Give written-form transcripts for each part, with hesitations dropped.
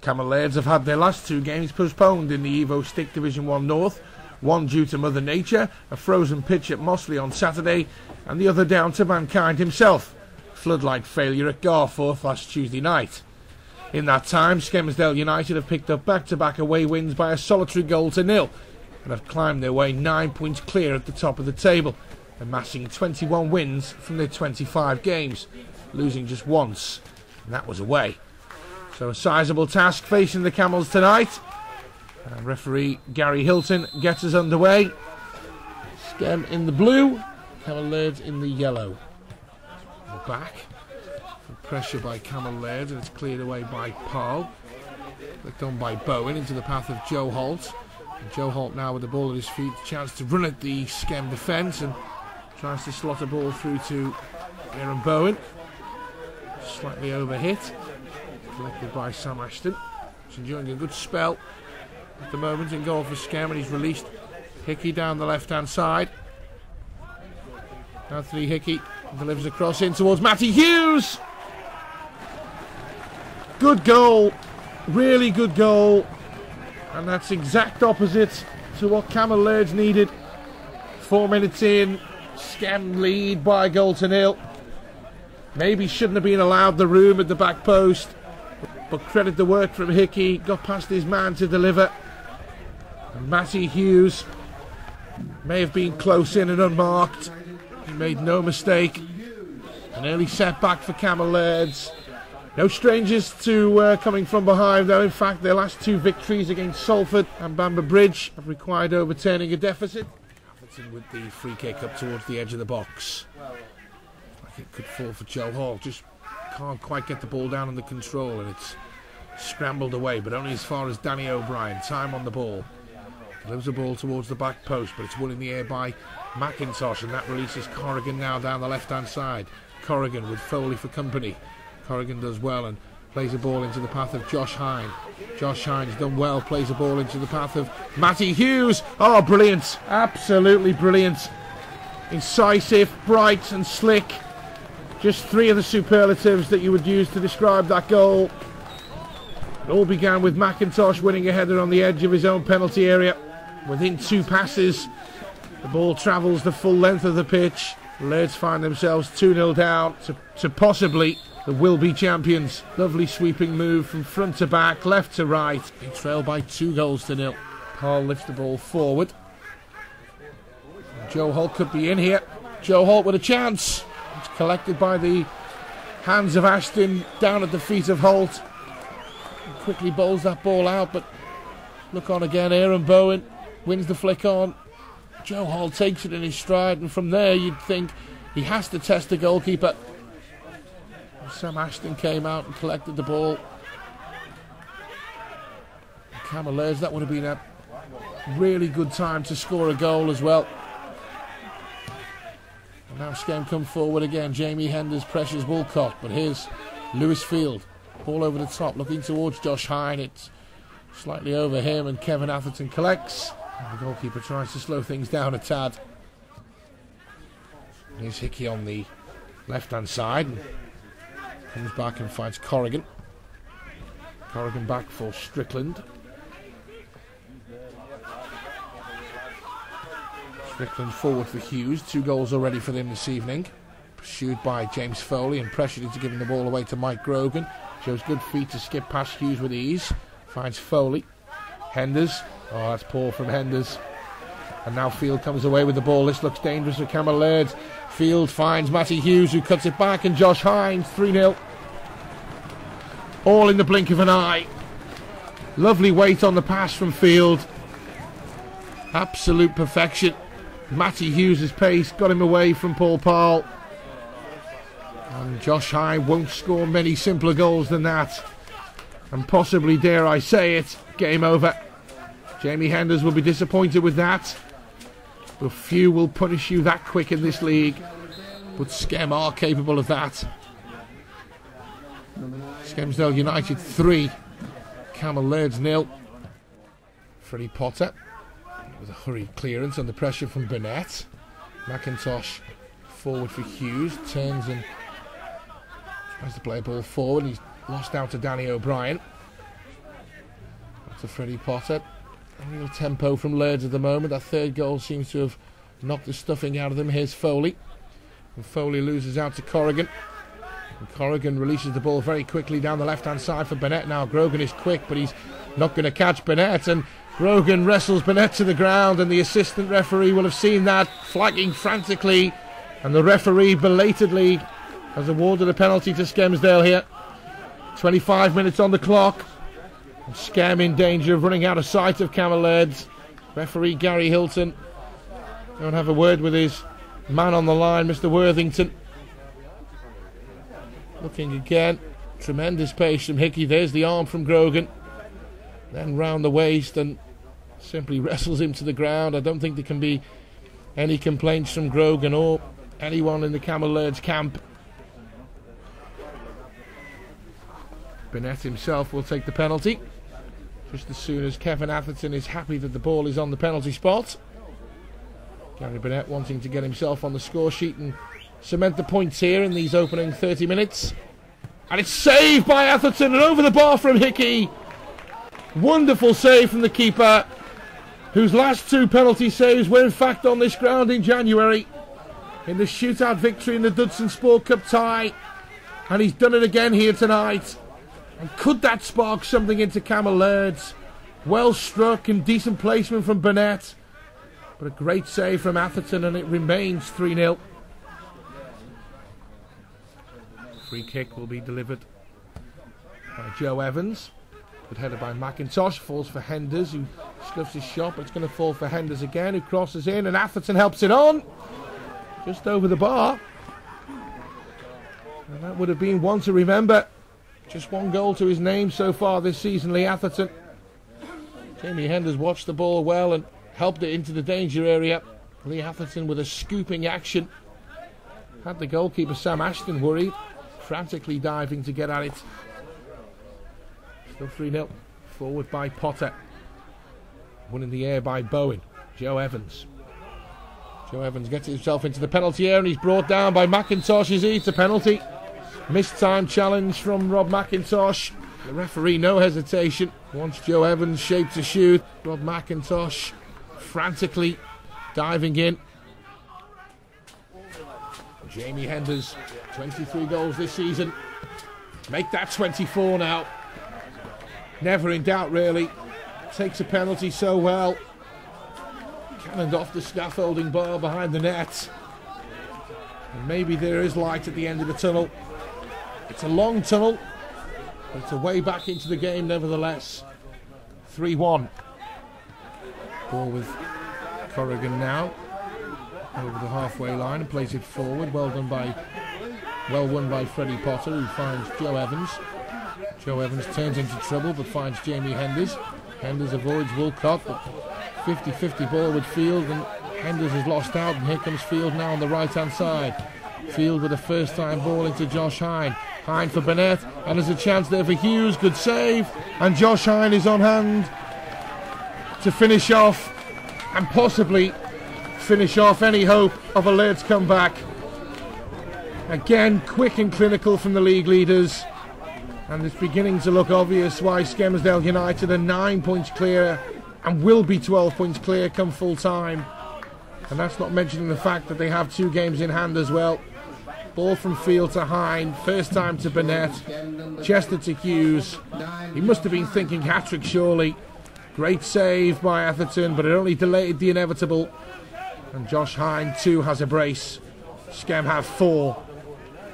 Cammell Lairds have had their last 2 games postponed in the Evo-Stik Division 1 North, one due to Mother Nature, a frozen pitch at Mossley on Saturday, and the other down to mankind himself, flood-like failure at Garforth last Tuesday night. In that time, Skelmersdale United have picked up back-to-back away wins by a solitary goal to nil, and have climbed their way 9 points clear at the top of the table, amassing 21 wins from their 25 games, losing just once, and that was away. So a sizable task facing the Camels tonight. Referee Gary Hilton gets us underway. Skem in the blue, Cammell Laird in the yellow. The back, pressure by Cammell Laird, and it's cleared away by Paul. Flicked on by Bowen into the path of Joe Holt. And Joe Holt now with the ball at his feet, chance to run at the Skem defence and tries to slot a ball through to Aaron Bowen. Slightly overhit. Collected by Sam Ashton. He's enjoying a good spell at the moment in goal for Skem, and he's released Hickey down the left hand side. Anthony Hickey delivers a cross in towards Matty Hughes. Good goal, really good goal, and that's exact opposite to what Cammell Laird's needed. 4 minutes in, Skem lead by a goal to nil. Maybe shouldn't have been allowed the room at the back post, but credit the work from Hickey, got past his man to deliver. And Matty Hughes may have been close in and unmarked. He made no mistake. An early setback for Cammell Laird's. No strangers to coming from behind, though. In fact, their last 2 victories against Salford and Bamber Bridge have required overturning a deficit. Atherton with the free kick up towards the edge of the box. Like it could fall for Joe Hall. Just can't quite get the ball down under control, and it's scrambled away, but only as far as Danny O'Brien. Time on the ball. Delivers the ball towards the back post, but it's won in the air by McIntosh, and that releases Corrigan now down the left-hand side. Corrigan with Foley for company. Corrigan does well and plays a ball into the path of Josh Hine. Josh Hine's done well, plays a ball into the path of Matty Hughes. Oh, brilliant. Absolutely brilliant. Incisive, bright and slick. Just 3 of the superlatives that you would use to describe that goal. It all began with McIntosh winning a header on the edge of his own penalty area. Within 2 passes, the ball travels the full length of the pitch. Laird's find themselves 2-0 down to possibly the will-be champions. Lovely sweeping move from front to back, left to right. They trail by 2 goals to nil. Paul lifts the ball forward. Joe Holt could be in here. Joe Holt with a chance. It's collected by the hands of Ashton down at the feet of Holt. He quickly bowls that ball out, but look on again. Aaron Bowen wins the flick on. Joe Holt takes it in his stride, and from there you'd think he has to test the goalkeeper. Sam Ashton came out and collected the ball. Cammell Laird, that would have been a really good time to score a goal as well. And now Skem come forward again. Jamie Henders pressures Woolcott, but here's Lewis Field. Ball over the top, looking towards Josh Hine. It's slightly over him, and Kevin Atherton collects. And the goalkeeper tries to slow things down a tad. Here's Hickey on the left-hand side. Comes back and finds Corrigan. Corrigan back for Strickland. Strickland forward for Hughes. 2 goals already for them this evening. Pursued by James Foley and pressured into giving the ball away to Mike Grogan. Shows good feet to skip past Hughes with ease. Finds Foley. Henders. Oh, that's poor from Henders. And now Field comes away with the ball. This looks dangerous for Cammell Laird. Field finds Matty Hughes, who cuts it back, and Josh Hines, 3-0. All in the blink of an eye. Lovely weight on the pass from Field. Absolute perfection. Matty Hughes' pace got him away from Paul Powell. And Josh Hine won't score many simpler goals than that. And possibly, dare I say it, game over. Jamie Henders will be disappointed with that. But few will punish you that quick in this league. But Skem are capable of that. Skelmersdale United 3. Cammell Laird's 0. Freddie Potter with a hurried clearance under pressure from Burnett. McIntosh forward for Hughes. Turns and tries to play a ball forward. He's lost out to Danny O'Brien. to Freddie Potter. A real tempo from Laird at the moment. That third goal seems to have knocked the stuffing out of them. Here's Foley. And Foley loses out to Corrigan. And Corrigan releases the ball very quickly down the left-hand side for Burnett. Now Grogan is quick, but he's not going to catch Burnett. And Grogan wrestles Burnett to the ground, and the assistant referee will have seen that, flagging frantically. And the referee belatedly has awarded a penalty to Skelmersdale here. 25 minutes on the clock. And Skem in danger of running out of sight of Cammell Laird. Referee Gary Hilton. Go and have a word with his man on the line, Mr. Worthington. Looking again. Tremendous pace from Hickey. There's the arm from Grogan. Then round the waist and simply wrestles him to the ground. I don't think there can be any complaints from Grogan or anyone in the Cammell Laird's camp. Burnett himself will take the penalty just as soon as Kevin Atherton is happy that the ball is on the penalty spot. Gary Burnett wanting to get himself on the score sheet and cement the points here in these opening 30 minutes. And it's saved by Atherton and over the bar from Hickey. Wonderful save from the keeper, whose last two penalty saves were in fact on this ground in January in the shootout victory in the Dudson Sport Cup tie. And he's done it again here tonight. And could that spark something into Cammell Laird's? Well struck and decent placement from Burnett. But a great save from Atherton, and it remains 3-0. Free kick will be delivered by Joe Evans. Good header by McIntosh. Falls for Henders, who scuffs his shot, but it's going to fall for Henders again, who crosses in, and Atherton helps it on. Just over the bar. And that would have been one to remember. Just one goal to his name so far this season, Lee Atherton. Jamie Henders watched the ball well and helped it into the danger area. Lee Atherton with a scooping action. Had the goalkeeper Sam Ashton worried, frantically diving to get at it. Still 3-0. Forward by Potter. One in the air by Bowen. Joe Evans. Joe Evans gets himself into the penalty area and he's brought down by McIntosh. It's a penalty. Missed time challenge from Rob McIntosh. The referee, no hesitation. Once Joe Evans shaped to shoot, Rob McIntosh frantically diving in. Jamie Henders, 23 goals this season. Make that 24 now. Never in doubt, really. Takes a penalty so well. Cannoned off the scaffolding bar behind the net. And maybe there is light at the end of the tunnel. It's a long tunnel, but it's a way back into the game nevertheless. 3-1. Ball with Corrigan now. Over the halfway line and plays it forward. Well won by Freddie Potter, who finds Joe Evans. Joe Evans turns into trouble but finds Jamie Henders. Henders avoids Woolcott, but 50-50 ball with Field, and Henders has lost out, and here comes Field now on the right hand side. Field with a first time ball into Josh Hine. Hine for Burnett, and there's a chance there for Hughes. Good save, and Josh Hine is on hand to finish off and possibly finish off any hope of a Laird's comeback. Again, quick and clinical from the league leaders, and it's beginning to look obvious why Skelmersdale United are 9 points clear and will be 12 points clear come full time. And that's not mentioning the fact that they have 2 games in hand as well. Ball from Field to Hine, first time to Burnett, Chester to Hughes. He must have been thinking hat-trick surely. Great save by Atherton, but it only delayed the inevitable. And Josh Hine too has a brace. Skem have 4.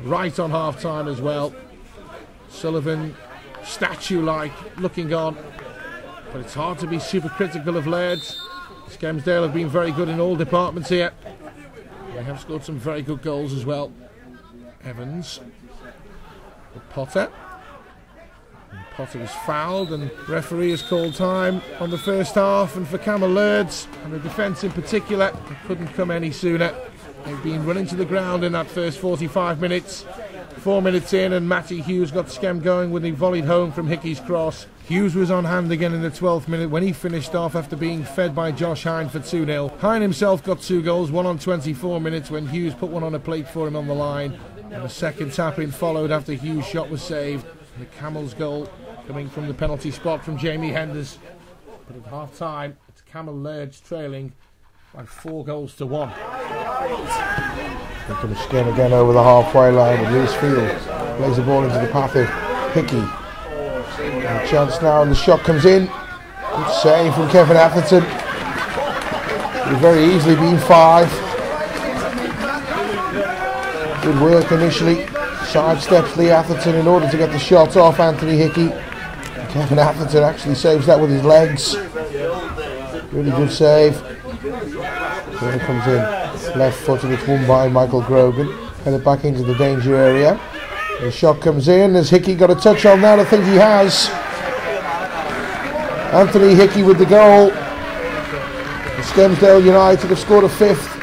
Right on half-time as well. Sullivan, statue-like, looking on. But it's hard to be super critical of Laird. Skelmersdale have been very good in all departments here. They have scored some very good goals as well. Evans. Potter. And Potter was fouled, and referee has called time on the first half. And for Cammell Laird, and the defence in particular, it couldn't come any sooner. They've been running to the ground in that first 45 minutes. 4 minutes in, and Matty Hughes got Skem going when he volleyed home from Hickey's cross. Hughes was on hand again in the 12th minute when he finished off after being fed by Josh Hine for 2-0. Hine himself got 2 goals, one on 24 minutes when Hughes put one on a plate for him on the line. And a second tap-in followed after Hughes' shot was saved. And the Cammell's goal coming from the penalty spot from Jamie Henders. But at half time, it's Cammell Laird's trailing by 4 goals to 1. Into the skin again over the halfway line with Lewis Field. Plays the ball into the path of Hickey. And a chance now, and the shot comes in. Good save from Kevin Atherton. Could have very easily been 5. Good work initially. Sidesteps Lee Atherton in order to get the shot off Anthony Hickey. Kevin Atherton actually saves that with his legs. Really good save. Then it comes in left footed. It's won by Michael Grogan. Headed back into the danger area. The shot comes in. Has Hickey got a touch on that? I think he has. Anthony Hickey with the goal. Skelmersdale United have scored a 5th.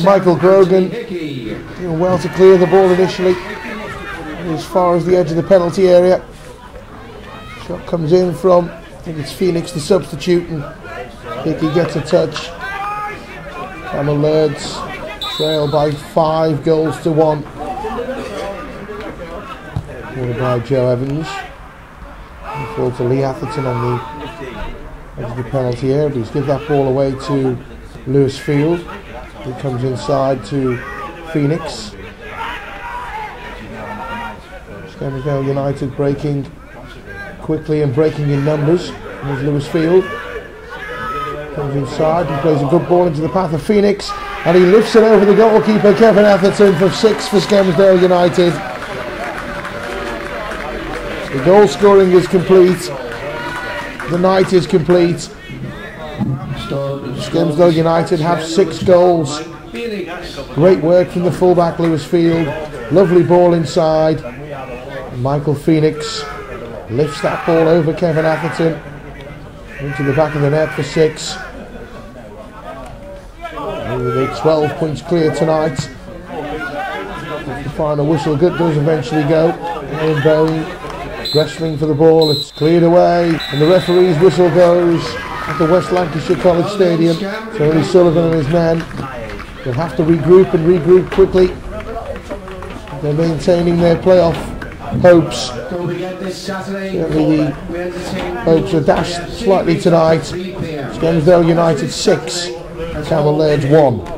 Michael Grogan doing well to clear the ball initially as far as the edge of the penalty area. Shot comes in from, I think it's Phoenix, the substitute, and Hickey gets a touch. Cammell Laird's trail by 5 goals to 1. Ball by Joe Evans. Fall to Lee Atherton on the edge of the penalty area. He's give that ball away to Lewis Field. He comes inside to Phoenix. Skelmersdale United breaking quickly and breaking in numbers. There's Lewis Field. Comes inside and plays a good ball into the path of Phoenix, and he lifts it over the goalkeeper Kevin Atherton for 6 for Skelmersdale United. The goal scoring is complete. The night is complete. Skelmersdale United have 6 goals. Great work from the fullback Lewis Field. Lovely ball inside. Michael Phoenix lifts that ball over Kevin Atherton into the back of the net for 6. With 12 points clear tonight. The final whistle does eventually go. Ian Bowie wrestling for the ball. It's cleared away, and the referee's whistle goes at the West Lancashire College Stadium. Tony Sullivan and his men will have to regroup quickly. They're maintaining their playoff hopes. Certainly the hopes are dashed slightly tonight. Skelmersdale United 6, Cammell Laird 1.